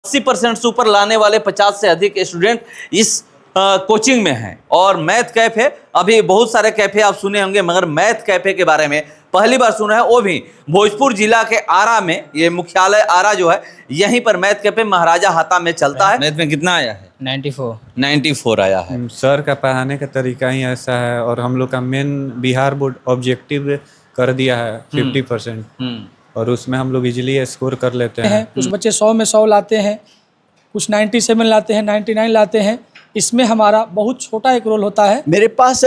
80% से ऊपर लाने वाले 50 से अधिक स्टूडेंट इस कोचिंग में हैं। और मैथ कैफे, अभी बहुत सारे कैफे आप सुने होंगे, मगर मैथ कैफे के बारे में पहली बार सुना है, वो भी भोजपुर जिला के आरा में। ये मुख्यालय आरा जो है, यहीं पर मैथ कैफे महाराजा हाता में चलता है। मैथ में कितना आया है? 94 आया है। सर का पढ़ाने का तरीका ही ऐसा है, और हम लोग का मेन बिहार बोर्ड ऑब्जेक्टिव कर दिया है 50%, और उसमें हम लोग इजीली स्कोर कर लेते हैं। कुछ बच्चे 100 में 100 लाते हैं, कुछ 97 लाते हैं, 99 लाते हैं। इसमें हमारा बहुत छोटा एक रोल होता है। मेरे पास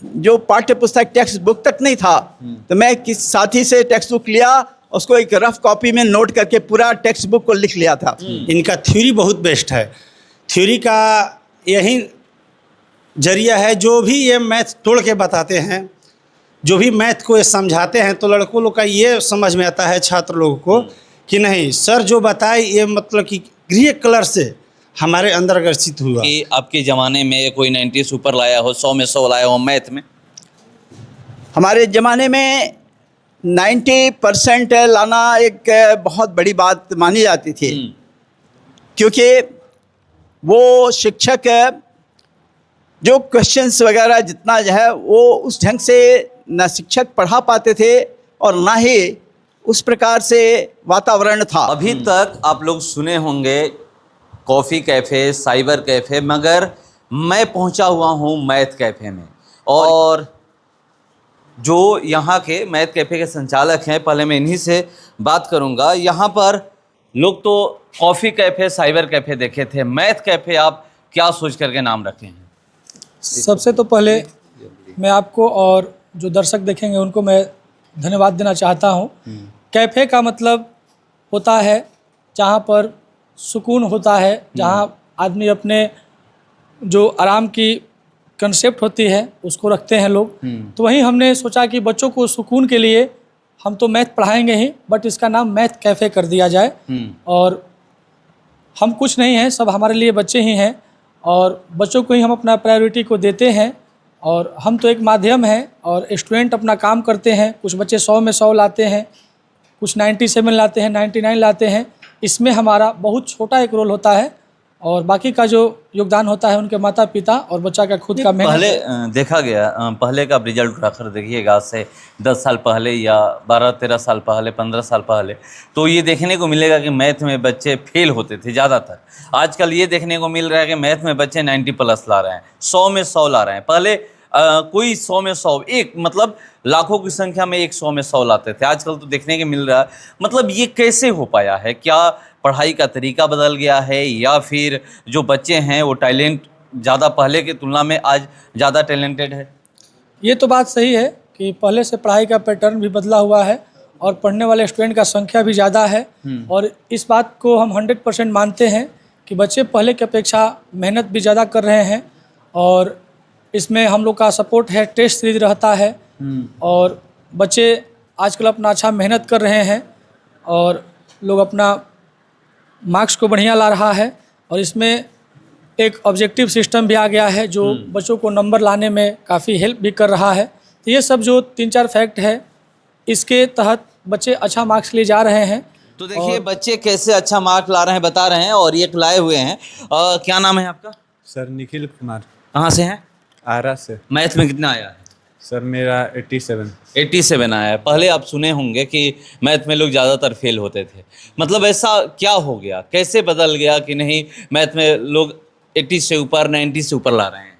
जो पाठ्य पुस्तक टेक्स्ट बुक तक नहीं था, तो मैं किस साथी से टेक्स्ट बुक लिया, उसको एक रफ कॉपी में नोट करके पूरा टेक्स्ट बुक को लिख लिया था। इनका थ्योरी बहुत बेस्ट है। थ्योरी का यही जरिया है, जो भी ये मैथ तोड़ के बताते हैं, जो भी मैथ को ये समझाते हैं, तो लड़कों लोग का ये समझ में आता है, छात्र लोगों को, कि नहीं सर जो बताए ये मतलब कि गृह कलर से हमारे अंदर आकर्षित हुआ। कि आपके ज़माने में कोई 90 से ऊपर लाया हो, 100 में 100 लाया हो मैथ में? हमारे ज़माने में 90% लाना एक बहुत बड़ी बात मानी जाती थी, क्योंकि वो शिक्षक जो क्वेश्चंस वगैरह जितना जो है वो उस ढंग से न शिक्षक पढ़ा पाते थे, और ना ही उस प्रकार से वातावरण था। अभी तक आप लोग सुने होंगे कॉफ़ी कैफ़े, साइबर कैफ़े, मगर मैं पहुंचा हुआ हूं मैथ कैफ़े में। और जो यहाँ के मैथ कैफ़े के संचालक हैं, पहले मैं इन्हीं से बात करूंगा। यहाँ पर लोग तो कॉफ़ी कैफ़े, साइबर कैफ़े देखे थे, मैथ कैफ़े आप क्या सोच करके नाम रखे हैं? सबसे तो पहले मैं आपको और जो दर्शक देखेंगे उनको मैं धन्यवाद देना चाहता हूँ। कैफ़े का मतलब होता है जहाँ पर सुकून होता है, जहाँ आदमी अपने जो आराम की कंसेप्ट होती है उसको रखते हैं लोग। तो वहीं हमने सोचा कि बच्चों को सुकून के लिए हम तो मैथ पढ़ाएंगे ही, बट इसका नाम मैथ कैफ़े कर दिया जाए। और हम कुछ नहीं हैं, सब हमारे लिए बच्चे ही हैं, और बच्चों को ही हम अपना प्रायोरिटी को देते हैं। और हम तो एक माध्यम हैं, और स्टूडेंट अपना काम करते हैं। कुछ बच्चे 100 में 100 लाते हैं, कुछ 97 लाते हैं, 99 लाते हैं। इसमें हमारा बहुत छोटा एक रोल होता है, और बाकी का जो योगदान होता है उनके माता पिता और बच्चा का खुद का मेहनत। पहले देखा गया, पहले का रिजल्ट उठाकर देखिएगा, आज से 10 साल पहले या 12-13 साल पहले, 15 साल पहले, तो ये देखने को मिलेगा कि मैथ में बच्चे फेल होते थे ज़्यादातर। आजकल ये देखने को मिल रहा है कि मैथ में बच्चे 90+ ला रहे हैं, 100 में 100 ला रहे हैं। पहले कोई 100 में 100, एक मतलब लाखों की संख्या में एक 100 में 100 लाते थे, आजकल तो देखने के मिल रहा है। मतलब ये कैसे हो पाया है? क्या पढ़ाई का तरीका बदल गया है, या फिर जो बच्चे हैं वो टैलेंट ज़्यादा पहले की तुलना में आज ज़्यादा टैलेंटेड है? ये तो बात सही है कि पहले से पढ़ाई का पैटर्न भी बदला हुआ है, और पढ़ने वाले स्टूडेंट का संख्या भी ज़्यादा है। और इस बात को हम 100% मानते हैं कि बच्चे पहले की अपेक्षा मेहनत भी ज़्यादा कर रहे हैं। और इसमें हम लोग का सपोर्ट है, टेस्ट सीरीज रहता है, और बच्चे आजकल अपना अच्छा मेहनत कर रहे हैं, और लोग अपना मार्क्स को बढ़िया ला रहा है। और इसमें एक ऑब्जेक्टिव सिस्टम भी आ गया है, जो बच्चों को नंबर लाने में काफ़ी हेल्प भी कर रहा है। तो ये सब जो 3-4 फैक्ट है, इसके तहत बच्चे अच्छा मार्क्स ले जा रहे हैं। तो देखिए बच्चे कैसे अच्छा मार्क ला रहे हैं, बता रहे हैं, और ये लाए हुए हैं। क्या नाम है आपका? सर निखिल कुमार। कहाँ से हैं? आरा से। मैथ में कितना आया है? सर मेरा 87 आया है। पहले आप सुने होंगे कि मैथ में लोग ज़्यादातर फेल होते थे, मतलब ऐसा क्या हो गया, कैसे बदल गया कि नहीं मैथ में लोग 80 से ऊपर, 90 से ऊपर ला रहे हैं?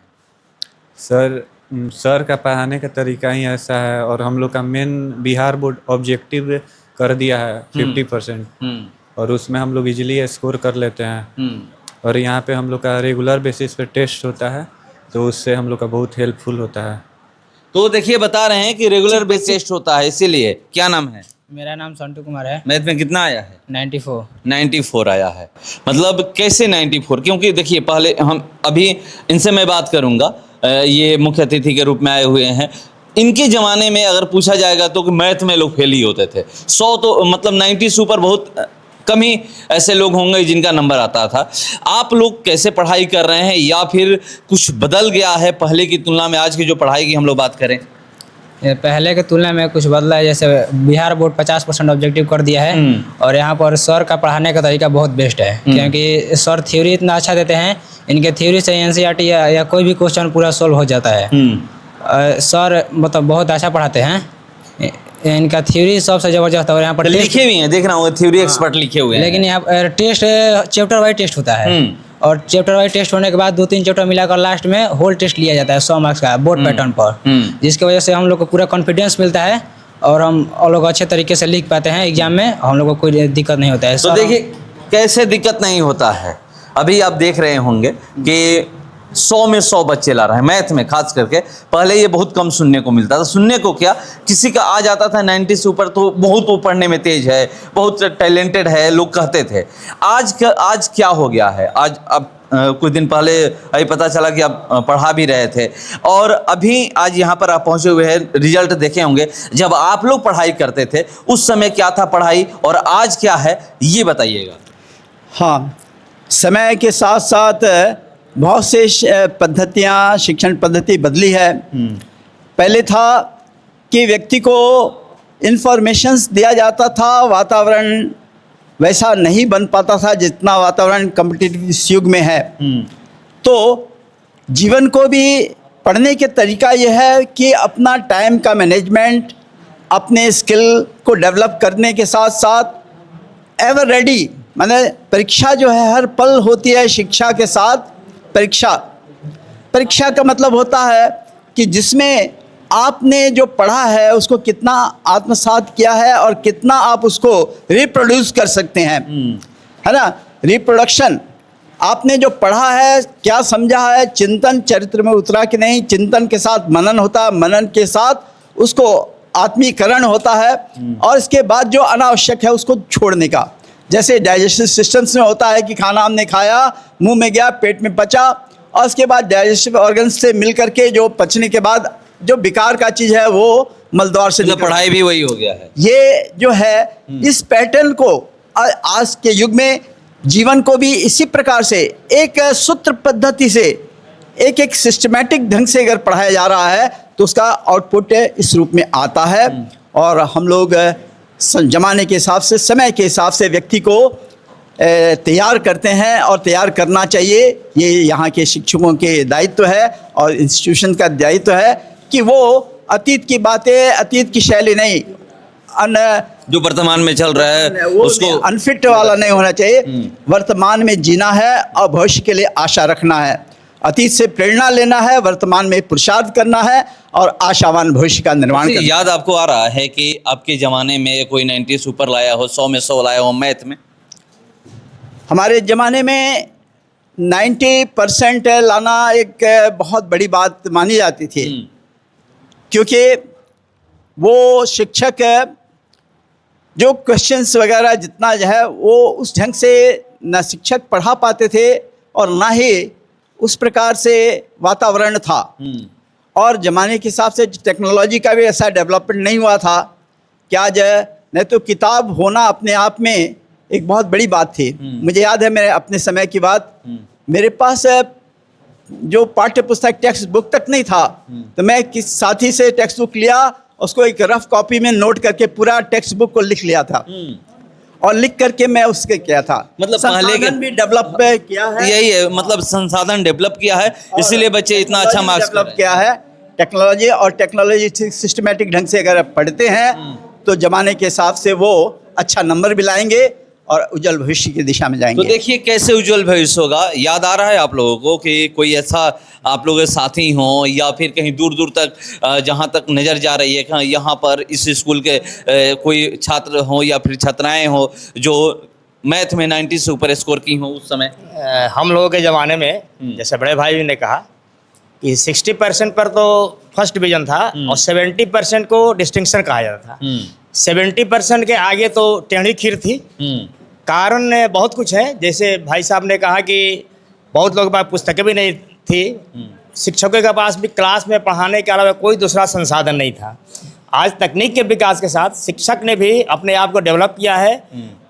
सर का पढ़ाने का तरीका ही ऐसा है, और हम लोग का मेन बिहार बोर्ड ऑब्जेक्टिव कर दिया है 50%, और उसमें हम लोग इजीली स्कोर कर लेते हैं। और यहाँ पे हम लोग का रेगुलर बेसिस पे टेस्ट होता है, तो उससे हम लोग का बहुत हेल्पफुल होता है। तो देखिए बता रहे हैं कि रेगुलर बेस टेस्ट होता है, इसीलिए। क्या नाम है? मेरा नाम संटू कुमार है। मैथ में कितना आया है? 94 आया है। मतलब कैसे 94? क्योंकि देखिए पहले हम अभी इनसे मैं बात करूंगा, ये मुख्य अतिथि के रूप में आए हुए हैं। इनके ज़माने में अगर पूछा जाएगा तो कि मैथ में लोग फेल ही होते थे। 100 तो मतलब 90 से ऊपर बहुत कम ही ऐसे लोग होंगे जिनका नंबर आता था। आप लोग कैसे पढ़ाई कर रहे हैं, या फिर कुछ बदल गया है पहले की तुलना में? आज की जो पढ़ाई की हम लोग बात करें, ये पहले के तुलना में कुछ बदला है। जैसे बिहार बोर्ड 50% ऑब्जेक्टिव कर दिया है और यहाँ पर सर का पढ़ाने का तरीका बहुत बेस्ट है, क्योंकि सर थ्योरी इतना अच्छा देते हैं, इनके थ्योरी से एनसीईआरटी या कोई भी क्वेश्चन पूरा सोल्व हो जाता है। सर मतलब बहुत अच्छा पढ़ाते हैं, इनका थ्योरी सबसे ज़बरदस्त है। और यहाँ पर लिखे हुए हैं, देख रहा हूँ थ्योरी एक्सपर्ट लिखे हुए हैं। लेकिन यहाँ पर टेस्ट चैप्टर वाइज टेस्ट होता है और चैप्टर वाइज टेस्ट होने के बाद 2-3 चैप्टर मिलाकर लास्ट में होल टेस्ट लिया जाता है 100 मार्क्स का बोर्ड पैटर्न पर, जिसकी वजह से हम लोग को पूरा कॉन्फिडेंस मिलता है और हम लोग अच्छे तरीके से लिख पाते हैं एग्जाम में, हम लोग को कोई दिक्कत नहीं होता है। तो देखिए कैसे दिक्कत नहीं होता है। अभी आप देख रहे होंगे कि 100 में 100 बच्चे ला रहे हैं मैथ में, खास करके पहले ये बहुत कम सुनने को मिलता था। सुनने को क्या, किसी का आ जाता था 90 से ऊपर तो बहुत वो पढ़ने में तेज है, बहुत टैलेंटेड है, लोग कहते थे। आज क्या हो गया है, आज अब कुछ दिन पहले अभी पता चला कि आप पढ़ा भी रहे थे और अभी आज यहाँ पर आप पहुँचे हुए हैं। रिजल्ट देखे होंगे, जब आप लोग पढ़ाई करते थे उस समय क्या था पढ़ाई और आज क्या है, ये बताइएगा। हाँ, समय के साथ साथ बहुत से पद्धतियाँ, शिक्षण पद्धति बदली है। पहले था कि व्यक्ति को इन्फॉर्मेशंस दिया जाता था, वातावरण वैसा नहीं बन पाता था जितना वातावरण कॉम्पिटिटिव इस युग में है। तो जीवन को भी पढ़ने के तरीका यह है कि अपना टाइम का मैनेजमेंट, अपने स्किल को डेवलप करने के साथ साथ एवर रेडी, माने परीक्षा जो है हर पल होती है। शिक्षा के साथ परीक्षा का मतलब होता है कि जिसमें आपने जो पढ़ा है उसको कितना आत्मसात किया है और कितना आप उसको रिप्रोड्यूस कर सकते हैं, है ना। रिप्रोडक्शन, आपने जो पढ़ा है क्या समझा है, चिंतन चरित्र में उतरा कि नहीं, चिंतन के साथ मनन होता है, मनन के साथ उसको आत्मीकरण होता है और इसके बाद जो अनावश्यक है उसको छोड़ने का। जैसे डाइजेस्टिव सिस्टम्स में होता है कि खाना हमने खाया, मुंह में गया, पेट में पचा और उसके बाद डाइजेस्टिव ऑर्गन्स से मिल करके जो पचने के बाद जो बेकार का चीज़ है वो मलद्वार से मतलब पढ़ाई भी वही हो गया है। ये जो है इस पैटर्न को आज के युग में जीवन को भी इसी प्रकार से एक सूत्र पद्धति से एक सिस्टमैटिक ढंग से अगर पढ़ाया जा रहा है तो उसका आउटपुट इस रूप में आता है। और हम लोग ज़माने के हिसाब से, समय के हिसाब से व्यक्ति को तैयार करते हैं और तैयार करना चाहिए। ये यहाँ के शिक्षकों के दायित्व है और इंस्टीट्यूशन का दायित्व है कि वो अतीत की बातें, अतीत की शैली नहीं, जो वर्तमान में चल रहा है उसको अनफिट वाला नहीं होना चाहिए। वर्तमान में जीना है और भविष्य के लिए आशा रखना है। अतीत से प्रेरणा लेना है, वर्तमान में पुरुषार्थ करना है और आशावान भविष्य का निर्माण करना। याद आपको आ रहा है कि आपके ज़माने में कोई 90 से ऊपर लाया हो, 100 में 100 लाया हो मैथ में? हमारे ज़माने में 90% लाना एक बहुत बड़ी बात मानी जाती थी, क्योंकि वो शिक्षक जो क्वेश्चंस वगैरह जितना जो है वो उस ढंग से न शिक्षक पढ़ा पाते थे और ना ही उस प्रकार से वातावरण था। और ज़माने के हिसाब से टेक्नोलॉजी का भी ऐसा डेवलपमेंट नहीं हुआ था कि आज नहीं तो किताब होना अपने आप में एक बहुत बड़ी बात थी। मुझे याद है मेरे अपने समय की बात, मेरे पास जो पाठ्य पुस्तक टेक्स्ट बुक तक नहीं था, तो मैं किस साथी से टेक्स्ट बुक लिया, उसको एक रफ कॉपी में नोट करके पूरा टेक्स्ट बुक को लिख लिया था और लिख करके मैं उसके किया था। मतलब पहले के भी डेवलप किया है, यही है, मतलब संसाधन डेवलप किया है, इसीलिए बच्चे इतना अच्छा मार्क्स डेवलप किया है। टेक्नोलॉजी और टेक्नोलॉजी सिस्टमेटिक ढंग से अगर पढ़ते हैं तो ज़माने के हिसाब से वो अच्छा नंबर भी लाएंगे और उज्जवल भविष्य की दिशा में जाएंगे। तो देखिए कैसे उज्जवल भविष्य होगा। याद आ रहा है आप लोगों को कि कोई ऐसा आप लोगों के साथी हों या फिर कहीं दूर दूर तक जहाँ तक नज़र जा रही है कि यहाँ पर इस स्कूल के कोई छात्र हों या फिर छात्राएं हों जो मैथ में 90 से ऊपर स्कोर की हों उस समय? हम लोगों के ज़माने में जैसे बड़े भाई ने कहा कि 60% पर तो फर्स्ट डिवीज़न था और 70% को डिस्टिंक्शन कहा जाता था। 70% के आगे तो टेढ़ी खीर थी। कारण बहुत कुछ है, जैसे भाई साहब ने कहा कि बहुत लोगों के पास पुस्तकें भी नहीं थी, शिक्षकों के पास भी क्लास में पढ़ाने के अलावा कोई दूसरा संसाधन नहीं था। आज तकनीक के विकास के साथ शिक्षक ने भी अपने आप को डेवलप किया है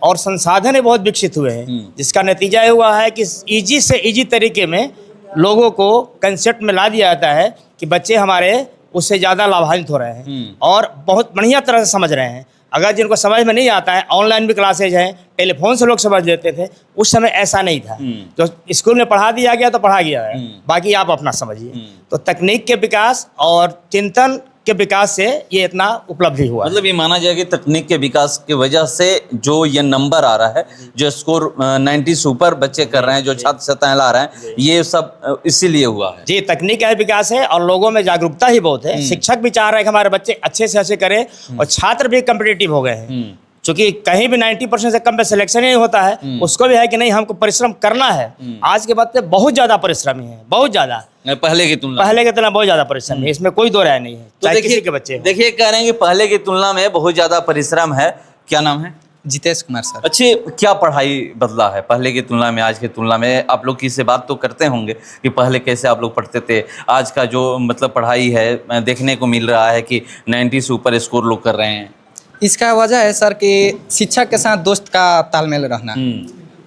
और संसाधन भी बहुत विकसित हुए हैं, जिसका नतीजा ये हुआ है कि ईजी से ईजी तरीके में लोगों को कंसेप्ट में ला दिया जाता है कि बच्चे हमारे उससे ज़्यादा लाभान्वित हो रहे हैं और बहुत बढ़िया तरह से समझ रहे हैं। अगर जिनको समझ में नहीं आता है, ऑनलाइन भी क्लासेज हैं, टेलीफोन से लोग समझ लेते थे, उस समय ऐसा नहीं था। तो स्कूल में पढ़ा दिया गया तो पढ़ा गया है, बाकी आप अपना समझिए। तो तकनीक के विकास और चिंतन के विकास से ये इतना उपलब्धि हुआ। मतलब ये माना जाए कि तकनीक के विकास की वजह से जो ये नंबर आ रहा है, जो स्कोर 90 से ऊपर बच्चे कर रहे हैं, जो छात्र सत्ताएं ला रहे हैं, ये सब इसीलिए हुआ है। जी, तकनीक का विकास है और लोगों में जागरूकता ही बहुत है। शिक्षक भी चाह रहे हैं कि हमारे बच्चे अच्छे से अच्छे करें और छात्र भी कम्पिटिटिव हो गए हैं। क्योंकि कहीं भी 90% से कम पे सिलेक्शन ही होता है, उसको भी है कि नहीं हमको परिश्रम करना है। आज के बच्चे बहुत ज़्यादा परिश्रमी हैं, बहुत ज़्यादा, पहले की तुलना बहुत ज़्यादा परिश्रम है, इसमें कोई दो राय नहीं है। तो चाहे देखिए किसी के बच्चे हों। देखिए, कह रहे हैं कि पहले की तुलना में बहुत ज़्यादा परिश्रम है। क्या नाम है? जितेश कुमार सर। अच्छे, क्या पढ़ाई बदला है पहले की तुलना में, आज की तुलना में? आप लोग किसी से बात तो करते होंगे कि पहले कैसे आप लोग पढ़ते थे, आज का जो मतलब पढ़ाई है देखने को मिल रहा है कि 90 से ऊपर स्कोर लोग कर रहे हैं। इसका वजह है सर कि शिक्षक के साथ दोस्त का तालमेल रहना।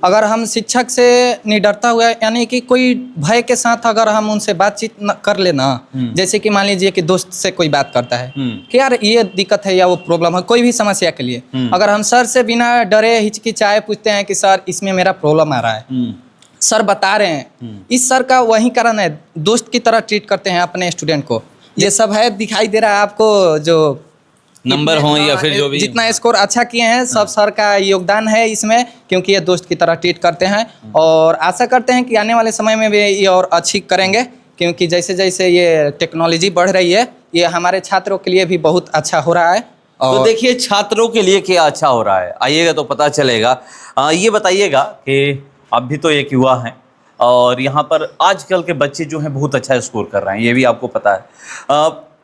अगर हम शिक्षक से निडरता हुआ, यानी कि कोई भय के साथ अगर हम उनसे बातचीत कर लेना, जैसे कि मान लीजिए कि दोस्त से कोई बात करता है कि यार ये दिक्कत है या वो प्रॉब्लम है, कोई भी समस्या के लिए, अगर हम सर से बिना डरे हिचकिचाए पूछते हैं कि सर इसमें मेरा प्रॉब्लम आ रहा है, सर बता रहे हैं, इस सर का वही कारण है, दोस्त की तरह ट्रीट करते हैं अपने स्टूडेंट को। ये सब है, दिखाई दे रहा है आपको, जो नंबर हो या फिर जो भी जितना स्कोर अच्छा किए हैं, सब सर का योगदान है इसमें, क्योंकि ये दोस्त की तरह ट्रीट करते हैं। और आशा करते हैं कि आने वाले समय में भी ये और अच्छी करेंगे, क्योंकि जैसे जैसे ये टेक्नोलॉजी बढ़ रही है, ये हमारे छात्रों के लिए भी बहुत अच्छा हो रहा है। तो देखिए, छात्रों के लिए क्या अच्छा हो रहा है, आइएगा तो पता चलेगा। ये बताइएगा कि आप भी तो एक युवा हैं और यहाँ पर आजकल के बच्चे जो हैं बहुत अच्छा स्कोर कर रहे हैं, ये भी आपको पता है।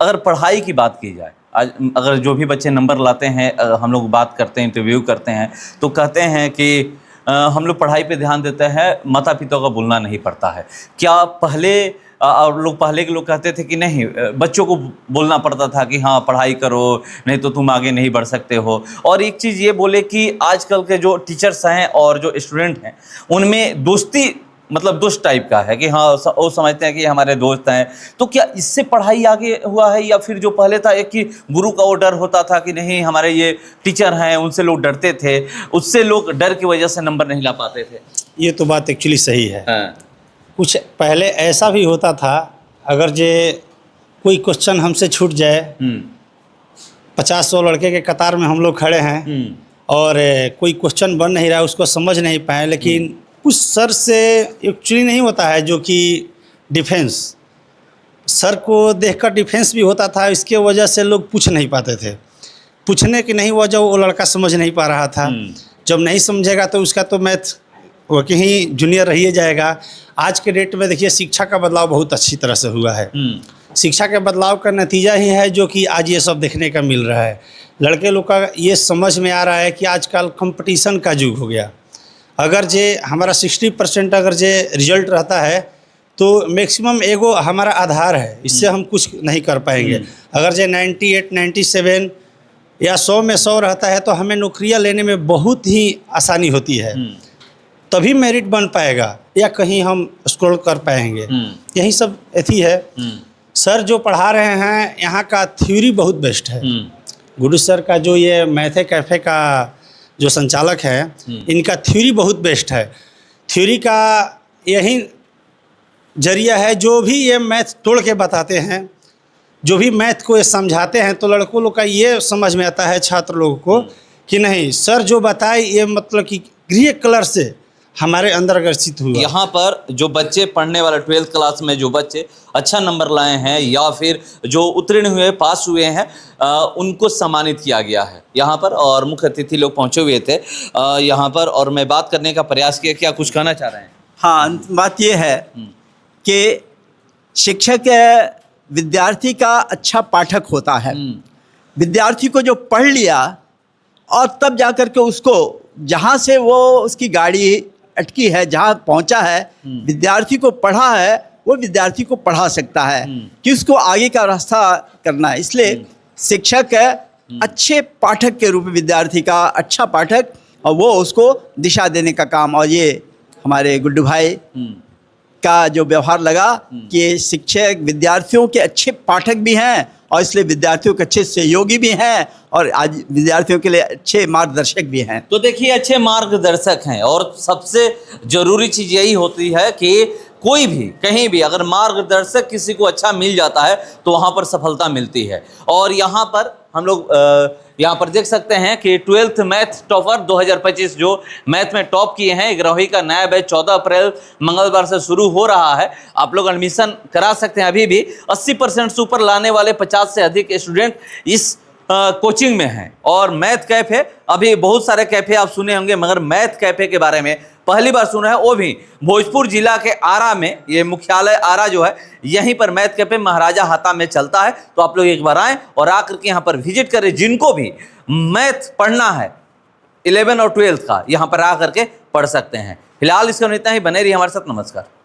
अगर पढ़ाई की बात की जाए, आज अगर जो भी बच्चे नंबर लाते हैं, हम लोग बात करते हैं, इंटरव्यू करते हैं, तो कहते हैं कि हम लोग पढ़ाई पे ध्यान देते हैं, माता पिता का बोलना नहीं पड़ता है। क्या पहले पहले के लोग कहते थे कि नहीं, बच्चों को बोलना पड़ता था कि हाँ पढ़ाई करो, नहीं तो तुम आगे नहीं बढ़ सकते हो। और एक चीज़ ये बोले कि आजकल के जो टीचर्स हैं और जो स्टूडेंट हैं, उनमें दोस्ती मतलब दोस्त टाइप का है कि हाँ वो समझते हैं कि हमारे दोस्त हैं। तो क्या इससे पढ़ाई आगे हुआ है, या फिर जो पहले था एक कि गुरु का वो डर होता था कि नहीं हमारे ये टीचर हैं, उनसे लोग डरते थे, उससे लोग डर की वजह से नंबर नहीं ला पाते थे? ये तो बात एक्चुअली सही है। हाँ। कुछ पहले ऐसा भी होता था, अगर जे कोई क्वेश्चन हमसे छूट जाए, 50-100 लड़के के कतार में हम लोग खड़े हैं और कोई क्वेश्चन बन नहीं रहा, उसको समझ नहीं पाए, लेकिन उस सर से एक्चुअली नहीं होता है जो कि डिफेंस, सर को देखकर डिफेंस भी होता था। इसके वजह से लोग पूछ नहीं पाते थे, पूछने की नहीं वजह वो लड़का समझ नहीं पा रहा था। जब नहीं समझेगा तो उसका तो मैथ वो कहीं जूनियर रह जाएगा। आज के डेट में देखिए शिक्षा का बदलाव बहुत अच्छी तरह से हुआ है। शिक्षा के बदलाव का नतीजा ही है जो कि आज ये सब देखने का मिल रहा है। लड़के लोग का ये समझ में आ रहा है कि आजकल कंपटीशन का युग हो गया। अगर जे हमारा 60% अगर जे रिजल्ट रहता है तो मैक्सिमम एगो हमारा आधार है, इससे हम कुछ नहीं कर पाएंगे। अगर जे 98, 97 या 100 में 100 रहता है तो हमें नौकरियां लेने में बहुत ही आसानी होती है, तभी मेरिट बन पाएगा या कहीं हम स्कोर कर पाएंगे। यही सब एथी है। सर जो पढ़ा रहे हैं यहाँ का थ्योरी बहुत बेस्ट है। गुरु सर का जो ये मैथे कैफ़े का जो संचालक है, इनका थ्योरी बहुत बेस्ट है। थ्योरी का यही जरिया है, जो भी ये मैथ तोड़ के बताते हैं, जो भी मैथ को ये समझाते हैं, तो लड़कों लोग का ये समझ में आता है छात्र लोगों को कि नहीं सर जो बताए ये मतलब कि गृह कलर से हमारे अंदर आकर्षित हुआ। यहाँ पर जो बच्चे पढ़ने वाले 12th क्लास में जो बच्चे अच्छा नंबर लाए हैं या फिर जो उत्तीर्ण हुए, पास हुए हैं, उनको सम्मानित किया गया है यहाँ पर। और मुख्य अतिथि लोग पहुँचे हुए थे यहाँ पर और मैं बात करने का प्रयास किया। क्या कुछ कहना चाह रहे हैं? हाँ, बात ये है कि शिक्षक विद्यार्थी का अच्छा पाठक होता है। विद्यार्थी को जो पढ़ लिया और तब जाकर के उसको जहाँ से वो उसकी गाड़ी अटकी है, जहाँ पहुँचा है, विद्यार्थी को पढ़ा है, वो विद्यार्थी को पढ़ा सकता है कि उसको आगे का रास्ता करना है। इसलिए शिक्षक अच्छे पाठक के रूप में विद्यार्थी का अच्छा पाठक, और वो उसको दिशा देने का काम, और ये हमारे गुड्डू भाई का जो व्यवहार लगा कि शिक्षक विद्यार्थियों के अच्छे पाठक भी हैं और इसलिए विद्यार्थियों के अच्छे सहयोगी भी हैं और आज विद्यार्थियों के लिए अच्छे मार्गदर्शक भी हैं। तो देखिए अच्छे मार्गदर्शक हैं और सबसे जरूरी चीज़ यही होती है कि कोई भी कहीं भी अगर मार्गदर्शक किसी को अच्छा मिल जाता है तो वहाँ पर सफलता मिलती है। और यहाँ पर हम लोग यहाँ पर देख सकते हैं कि 12th मैथ टॉपर 2025 जो मैथ में टॉप किए हैं, 11वीं का नया बैच 14 अप्रैल मंगलवार से शुरू हो रहा है। आप लोग एडमिशन करा सकते हैं अभी भी। 80% से ऊपर लाने वाले 50 से अधिक स्टूडेंट इस कोचिंग में हैं। और मैथ कैफे, अभी बहुत सारे कैफे आप सुने होंगे मगर मैथ कैफे के बारे में पहली बार सुना है, वो भी भोजपुर जिला के आरा में। ये मुख्यालय आरा जो है यहीं पर मैथ कैफे महाराजा हाता में चलता है। तो आप लोग एक बार आएँ और आकर के यहाँ पर विजिट करें। जिनको भी मैथ पढ़ना है 11 और 12 का यहाँ पर आकर के पढ़ सकते हैं। फिलहाल इसका इतना ही, बने रहिए हमारे साथ। नमस्कार।